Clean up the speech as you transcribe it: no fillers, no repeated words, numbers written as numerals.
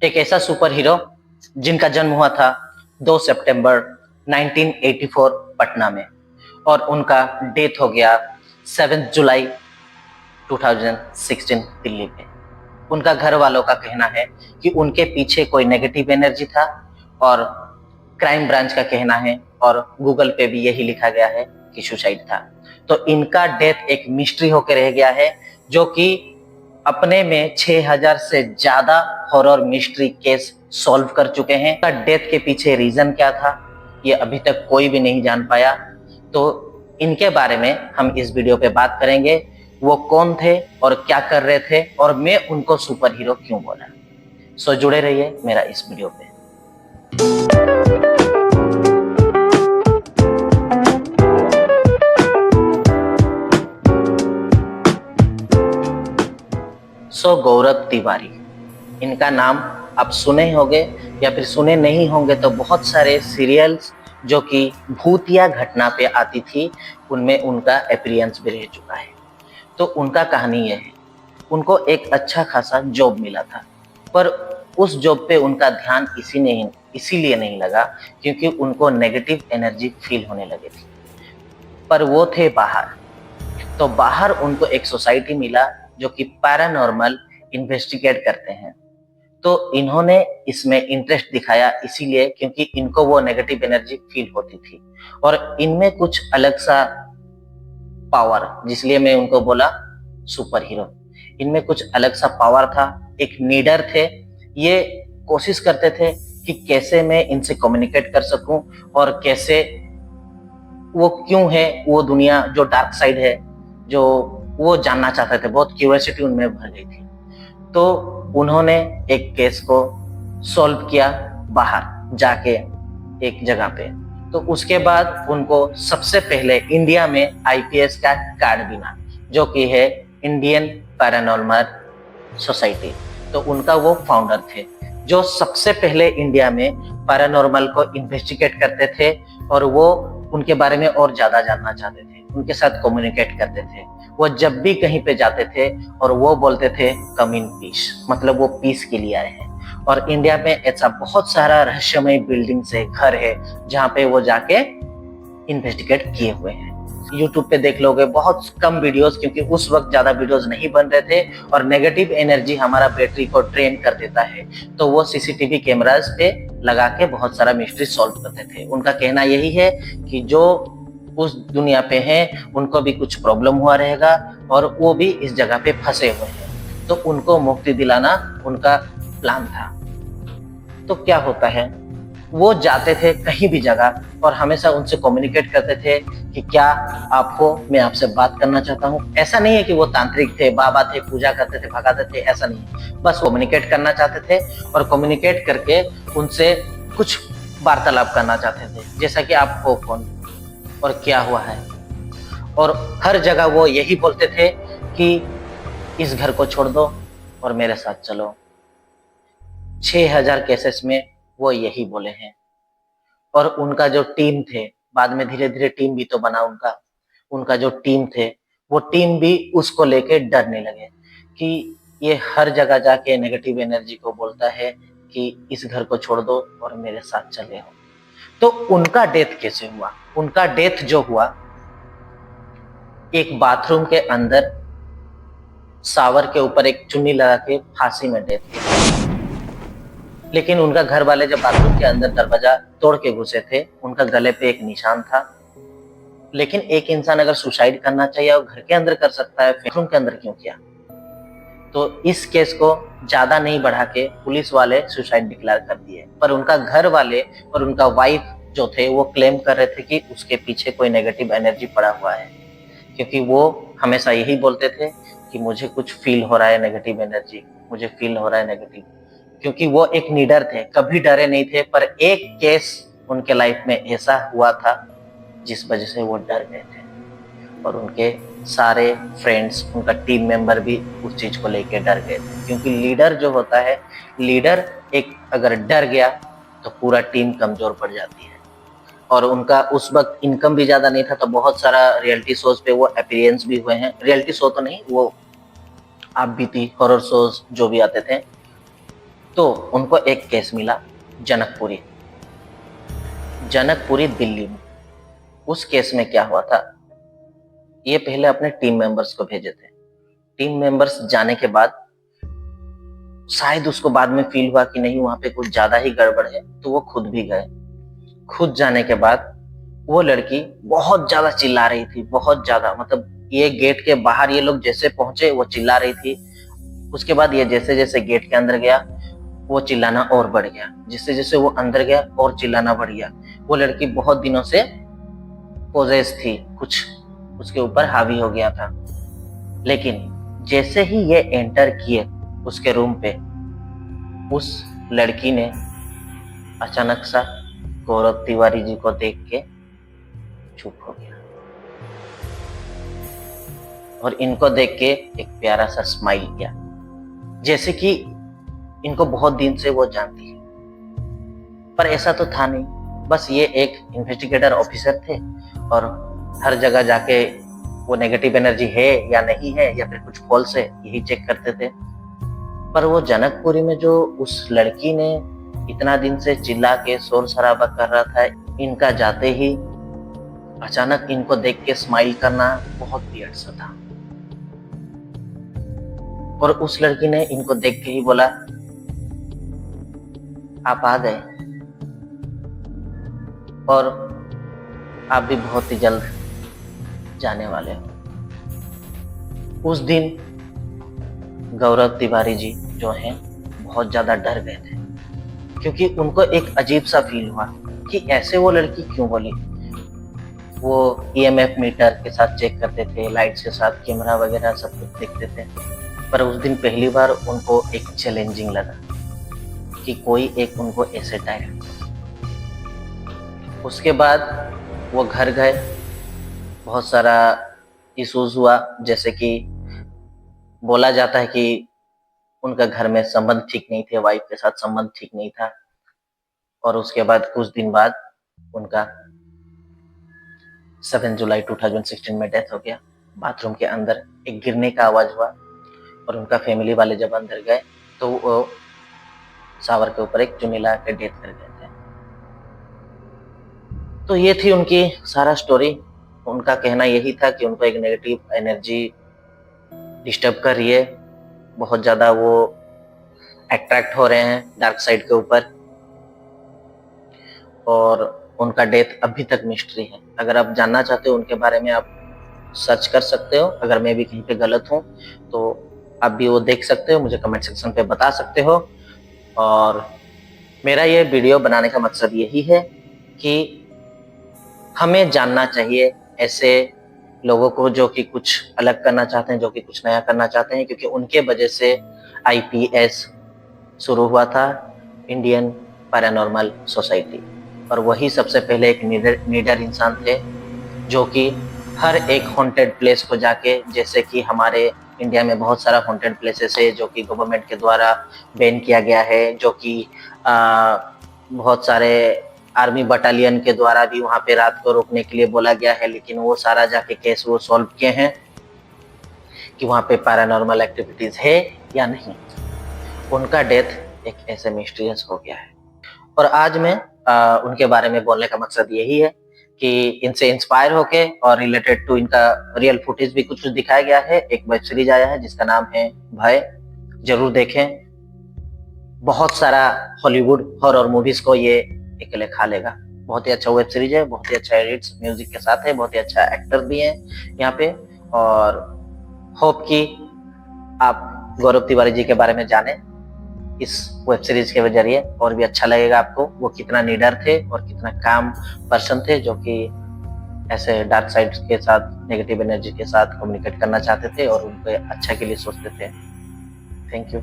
एक ऐसा super hero जिनका जन्म हुआ था 2 सितंबर 1984 पटना में और उनका डेथ हो गया 7 जुलाई 2016 दिल्ली पे। उनका घर वालों का कहना है कि उनके पीछे कोई नेगेटिव एनर्जी था और क्राइम ब्रांच का कहना है और गूगल पे भी यही लिखा गया है कि सुसाइड था। तो इनका डेथ एक मिस्ट्री होकर रह गया है, जो कि अपने में 6000 से ज्यादा हॉरर मिस्ट्री केस सॉल्व कर चुके हैं। डेथ के पीछे रीजन क्या था, ये अभी तक कोई भी नहीं जान पाया। तो इनके बारे में हम इस वीडियो पे बात करेंगे। वो कौन थे और क्या कर रहे थे और मैं उनको सुपर हीरो क्यों बोला। सो जुड़े रहिए मेरा इस वीडियो पे। गौरव तिवारी, इनका नाम आप सुने होंगे या फिर सुने नहीं होंगे तो बहुत सारे सीरियल्स जो कि भूतिया घटना पे आती थी उनमें उनका अपीयरेंस भी रह चुका है। तो उनका कहानी यह है, उनको एक अच्छा खासा जॉब मिला था, पर उस जॉब पे उनका ध्यान इसीलिए नहीं लगा क्योंकि उनको नेगेटिव एनर्जी फील होने लगी थी। पर वो थे बाहर, तो बाहर उनको एक सोसाइटी मिला जो कि पैरानॉर्मल इन्वेस्टिगेट करते हैं। तो इन्होंने इसमें इंटरेस्ट दिखाया इसीलिए क्योंकि इनको वो नेगेटिव एनर्जी फील होती थी और इनमें कुछ अलग सा पावर, जिसलिए मैं उनको बोला सुपर हीरो। इनमें कुछ अलग सा पावर था, एक नीडर थे। ये कोशिश करते थे कि कैसे मैं इनसे कम्युनिकेट कर सकूं और कैसे वो क्यों है, वो दुनिया जो डार्क साइड है जो वो जानना चाहते थे। बहुत क्यूरियोसिटी उनमें भर गई थी। तो उन्होंने एक केस को सॉल्व किया बाहर जाके एक जगह पे। तो उसके बाद उनको सबसे पहले इंडिया में आईपीएस का कार्ड मिला, जो कि है इंडियन पैरानॉर्मल सोसाइटी। तो उनका वो फाउंडर थे जो सबसे पहले इंडिया में पैरानॉर्मल को इन्वेस्टिगेट करते थे और वो उनके बारे में और ज्यादा जानना चाहते थे, उनके साथ कम्युनिकेट करते थे। वो जब भी कहीं पे जाते थे और वो बोलते थे कम इन पीस, मतलब वो पीस के लिए आए हैं। और इंडिया में ऐसा बहुत सारा रहस्यमय बिल्डिंग है, घर है, जहाँ पे वो जाके इन्वेस्टिगेट किए हुए हैं। यूट्यूब पे देख लोगे बहुत कम वीडियोस, क्योंकि उस वक्त ज्यादा वीडियोस नहीं बन रहे थे और नेगेटिव एनर्जी हमारा बैटरी को ड्रेन कर देता है। तो वो सीसीटीवी कैमरास पे लगा के बहुत सारा मिस्ट्री सॉल्व करते थे। उनका कहना यही है कि जो उस दुनिया पे हैं उनको भी कुछ प्रॉब्लम हुआ रहेगा और वो भी इस जगह पे फंसे हुए हैं, तो उनको मुक्ति दिलाना उनका प्लान था। तो क्या होता है, वो जाते थे कहीं भी जगह और हमेशा उनसे कम्युनिकेट करते थे कि क्या आप हो, मैं आपसे बात करना चाहता हूँ। ऐसा नहीं है कि वो तांत्रिक थे, बाबा थे, पूजा करते थे, भगाते थे, ऐसा नहीं। बस कम्युनिकेट करना चाहते थे और कम्युनिकेट करके उनसे कुछ वार्तालाप करना चाहते थे, जैसा कि आप हो कौन और क्या हुआ है। और हर जगह वो यही बोलते थे कि इस घर को छोड़ दो और मेरे साथ चलो। 6000 केसेस में वो यही बोले हैं। और उनका जो टीम थे, बाद में धीरे धीरे टीम भी तो बना उनका। उनका जो टीम थे वो टीम भी उसको लेके डरने लगे कि ये हर जगह जाके नेगेटिव एनर्जी को बोलता है कि इस घर को छोड़ दो और मेरे साथ चले हो। तो उनका डेथ कैसे हुआ? उनका डेथ जो हुआ, एक बाथरूम के अंदर शावर के ऊपर एक चुन्नी लगा के फांसी में डेथ हुआ। लेकिन उनका घर वाले जब बाथरूम के अंदर दरवाजा तोड़ के घुसे थे, उनका गले पे एक निशान था। लेकिन एक इंसान अगर सुसाइड करना चाहिए और घर के अंदर कर सकता है, बेडरूम के अंदर क्यों किया? तो इस केस को ज्यादा नहीं बढ़ा के पुलिस वाले सुसाइड डिक्लेयर कर दिए। पर उनका घर वाले और उनका वाइफ जो थे वो क्लेम कर रहे थे कि उसके पीछे कोई नेगेटिव एनर्जी पड़ा हुआ है, क्योंकि वो हमेशा यही बोलते थे कि मुझे कुछ फील हो रहा है नेगेटिव एनर्जी, मुझे फील हो रहा है नेगेटिव। क्योंकि वो एक नीडर थे, कभी डरे नहीं थे। पर एक केस उनके लाइफ में ऐसा हुआ था जिस वजह से वो डर गए थे और उनके सारे फ्रेंड्स, उनका टीम मेंबर भी उस चीज को लेके डर गए थे। क्योंकि लीडर जो होता है, लीडर एक अगर डर गया तो पूरा टीम कमजोर पड़ जाती है। और उनका उस वक्त इनकम भी ज्यादा नहीं था, तो बहुत सारा रियलिटी शोज पे वो अपीयरेंस भी हुए हैं। रियलिटी शो तो नहीं, वो आप बीती हॉरर शोज जो भी आते थे तो उनको एक केस मिला जनकपुरी दिल्ली में। उस केस में क्या हुआ था, ये पहले अपने टीम मेंबर्स को भेजे थे। टीम मेंबर्स जाने के बाद शायद उसको बाद में फील हुआ कि नहीं, वहां पे कुछ ज्यादा ही गड़बड़ है, तो वो खुद भी गए। खुद जाने के बाद वो लड़की बहुत ज्यादा चिल्ला रही थी, बहुत ज्यादा, मतलब ये गेट के बाहर ये लोग जैसे पहुंचे वो चिल्ला रही थी। उसके बाद ये जैसे जैसे गेट के अंदर गया वो चिल्लाना और बढ़ गया, जैसे जैसे वो अंदर गया और चिल्लाना बढ़ गया। वो लड़की बहुत दिनों से पोजेस थी, कुछ उसके ऊपर हावी हो गया था। लेकिन जैसे ही ये एंटर किए उसके रूम पे, उस लड़की ने अचानक सा गौरव तिवारी जी को देख के चुप हो गया और इनको देख के एक प्यारा सा स्माइल किया, जैसे कि इनको बहुत दिन से वो जानती है। पर ऐसा तो था नहीं, बस ये एक इन्वेस्टिगेटर ऑफिसर थे और हर जगह जाके वो नेगेटिव एनर्जी है या नहीं है या फिर कुछ फॉल्स है यही चेक करते थे। पर वो जनकपुरी में जो उस लड़की ने इतना दिन से चिल्ला के शोर शराबा कर रहा था, इनका जाते ही अचानक इनको देख के स्माइल करना बहुत वियर्ड सा था। और उस लड़की ने इनको देख के ही बोला, आप आ गए और आप भी बहुत ही जल्द जाने वाले हो। उस दिन गौरव तिवारी जी जो हैं बहुत ज्यादा डर गए थे, क्योंकि उनको एक अजीब सा फील हुआ कि ऐसे वो लड़की क्यों बोली। वो ईएमएफ मीटर के साथ चेक करते थे, लाइट्स के साथ कैमरा वगैरह सब कुछ देखते थे। पर उस दिन पहली बार उनको एक चैलेंजिंग लगा कि कोई एक उनको ऐसे डायरेक्ट। उसके बाद वो घर गए, बहुत सारा इश्यूज हुआ, जैसे कि बोला जाता है कि उनका घर में संबंध ठीक नहीं थे, वाइफ के साथ संबंध ठीक नहीं था। और उसके बाद कुछ दिन बाद उनका 7 जुलाई 2016 में डेथ हो गया। बाथरूम के अंदर एक गिरने का आवाज हुआ और उनका फैमिली वाले जब अंदर गए तो वो शावर के ऊपर एक चुन्नी लगा के डेथ कर गए थे। तो ये थी उनकी सारा स्टोरी। उनका कहना यही था कि उनको एक नेगेटिव एनर्जी डिस्टर्ब कर रही है, बहुत ज्यादा वो अट्रैक्ट हो रहे हैं डार्क साइड के ऊपर, और उनका डेथ अभी तक मिस्ट्री है। अगर आप जानना चाहते हो उनके बारे में आप सर्च कर सकते हो। अगर मैं भी कहीं पे गलत हूँ तो आप भी वो देख सकते हो, मुझे कमेंट सेक्शन पे बता सकते हो। और मेरा ये वीडियो बनाने का मकसद यही है कि हमें जानना चाहिए ऐसे लोगों को जो कि कुछ अलग करना चाहते हैं, जो कि कुछ नया करना चाहते हैं, क्योंकि उनके वजह से आईपीएस शुरू हुआ था, इंडियन पैरानॉर्मल सोसाइटी। और वही सबसे पहले एक नीडर इंसान थे जो कि हर एक हॉन्टेड प्लेस को जाके, जैसे कि हमारे इंडिया में बहुत सारा हॉन्टेड प्लेसेस है जो कि गवर्नमेंट के द्वारा बैन किया गया है, जो कि बहुत सारे आर्मी बटालियन के द्वारा भी वहां पे रात को रोकने के लिए बोला गया है, लेकिन वो सारा जाके केस वो सॉल्व किए हैं कि वहां पे पैरानॉर्मल एक्टिविटीज है या नहीं। उनका डेथ एक ऐसे मिस्टीरियस हो गया है। और आज मैं उनके बारे में बोलने का मकसद यही है कि इनसे इंस्पायर होके और रिलेटेड टू इनका रियल फुटेज भी कुछ दिखाया गया है। एक वेब सीरीज आया है जिसका नाम है भय, जरूर देखें। बहुत सारा हॉलीवुड हॉरर मूवीज को ये अकेले खा लेगा। बहुत ही अच्छा वेब सीरीज है, बहुत ही अच्छा एडिट्स म्यूजिक के साथ है, बहुत ही अच्छा एक्टर भी है यहाँ पे। और होप कि आप गौरव तिवारी जी के बारे में जाने इस वेब सीरीज के जरिए, और भी अच्छा लगेगा आपको वो कितना नीडर थे और कितना काम पर्सन थे, जो कि ऐसे डार्क साइड के साथ, नेगेटिव एनर्जी के साथ कम्युनिकेट करना चाहते थे और उनके अच्छा के लिए सोचते थे। Thank you.